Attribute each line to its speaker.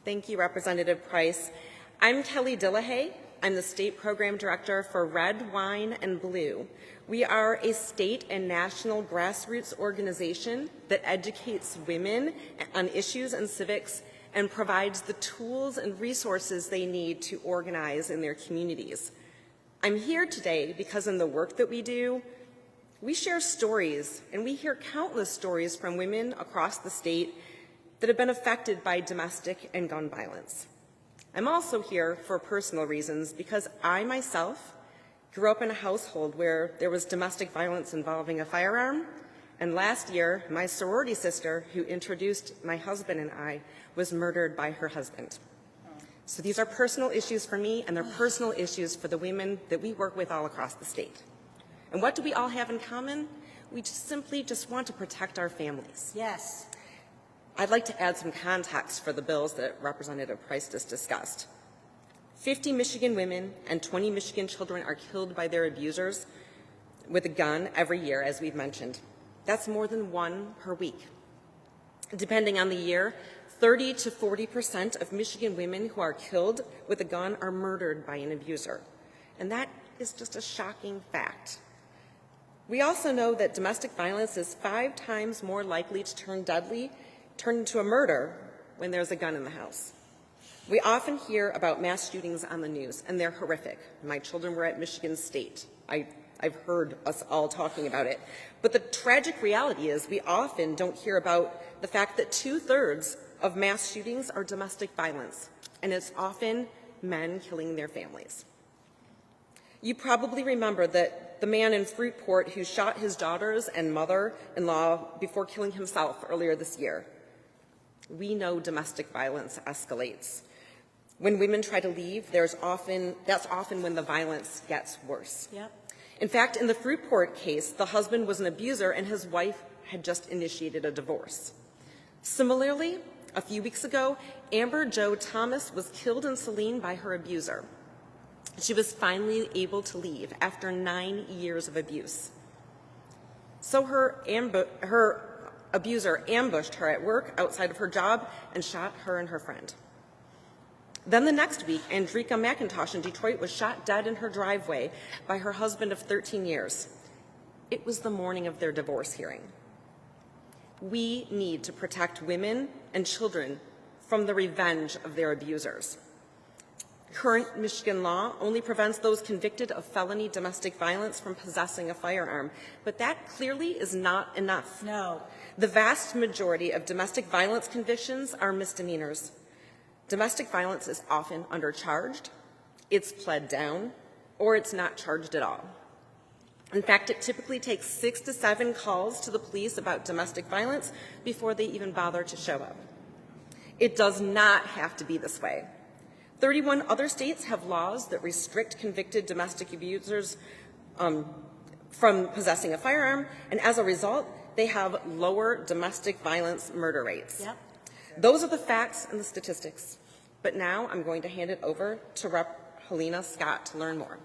Speaker 1: Thank you, Representative Price. I'm Kelly Dillahay. I'm the State Program Director for Red, Wine, and Blue. We are a state and national grassroots organization that educates women on issues and civics and provides the tools and resources they need to organize in their communities. I'm here today because in the work that we do, we share stories, and we hear countless stories from women across the state that have been affected by domestic and gun violence. I'm also here for personal reasons because I myself grew up in a household where there was domestic violence involving a firearm, and last year, my sorority sister, who introduced my husband and I, was murdered by her husband. So these are personal issues for me, and they're personal issues for the women that we work with all across the state. And what do we all have in common? We simply want to protect our families.
Speaker 2: Yes.
Speaker 1: I'd like to add some context for the bills that Representative Price just discussed. 50 Michigan women and 20 Michigan children are killed by their abusers with a gun every year, as we've mentioned. That's more than one per week. Depending on the year, 30 to 40% of Michigan women who are killed with a gun are murdered by an abuser. And that is just a shocking fact. We also know that domestic violence is 5 times more likely to turn into a murder when there's a gun in the house. We often hear about mass shootings on the news, and they're horrific. My children were at Michigan State. I've heard us all talking about it. But the tragic reality is we often don't hear about the fact that 2/3 of mass shootings are domestic violence, and it's often men killing their families. You probably remember that the man in Fruitport who shot his daughters and mother-in-law before killing himself earlier this year. We know domestic violence escalates. When women try to leave, that's often when the violence gets worse.
Speaker 2: Yep.
Speaker 1: In fact, in the Fruitport case, the husband was an abuser and his wife had just initiated a divorce. Similarly, a few weeks ago, Amber Jo Thomas was killed in Saline by her abuser. She was finally able to leave after 9 years of abuse. So her abuser ambushed her at work outside of her job and shot her and her friend. Then the next week, Andrika McIntosh in Detroit was shot dead in her driveway by her husband of 13 years. It was the morning of their divorce hearing. We need to protect women and children from the revenge of their abusers. Current Michigan law only prevents those convicted of felony domestic violence from possessing a firearm, but that clearly is not enough.
Speaker 2: No.
Speaker 1: The vast majority of domestic violence convictions are misdemeanors. Domestic violence is often undercharged, it's pled down, or it's not charged at all. In fact, it typically takes 6 to 7 calls to the police about domestic violence before they even bother to show up. It does not have to be this way. 31 other states have laws that restrict convicted domestic abusers from possessing a firearm, and as a result, they have lower domestic violence murder rates.
Speaker 2: Yep.
Speaker 1: Those are the facts and the statistics. But now I'm going to hand it over to Rep. Helena Scott to learn more.